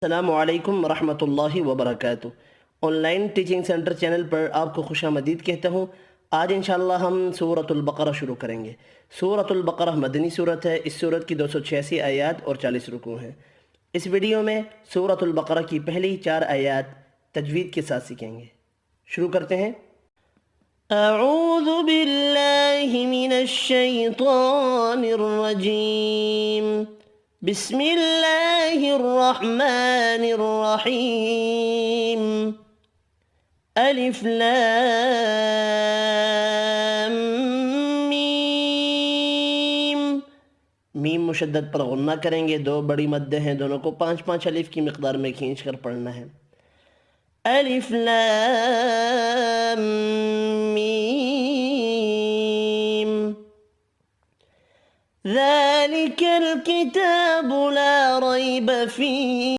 السلام علیکم ورحمۃ اللہ وبرکاتہ۔ Online teaching centre channel پر آپ کو خوش آمدید کہتا ہوں۔ آج انشاءاللہ ہم سورۃ البقرہ شروع کریں گے۔ سورۃ البقرہ مدنی سورت ہے۔ اس سورت کی 286 آیات اور 40 رکوع ہیں۔ اس ویڈیو میں سورۃ البقرہ کی پہلی 4 آیات تجوید کے ساتھ سیکھیں گے۔ شروع کرتے ہیں۔ اعوذ باللہ من الشیطان الرجیم، بسم اللہ الرحمن الرحیم، الف لام میم۔ میم مشدد پر غنہ کریں گے، 2 بڑی مدیں ہیں، دونوں کو 5 الف کی مقدار میں کھینچ کر پڑھنا ہے۔ الف لام میم، ذلك الكتاب لا ريب فيه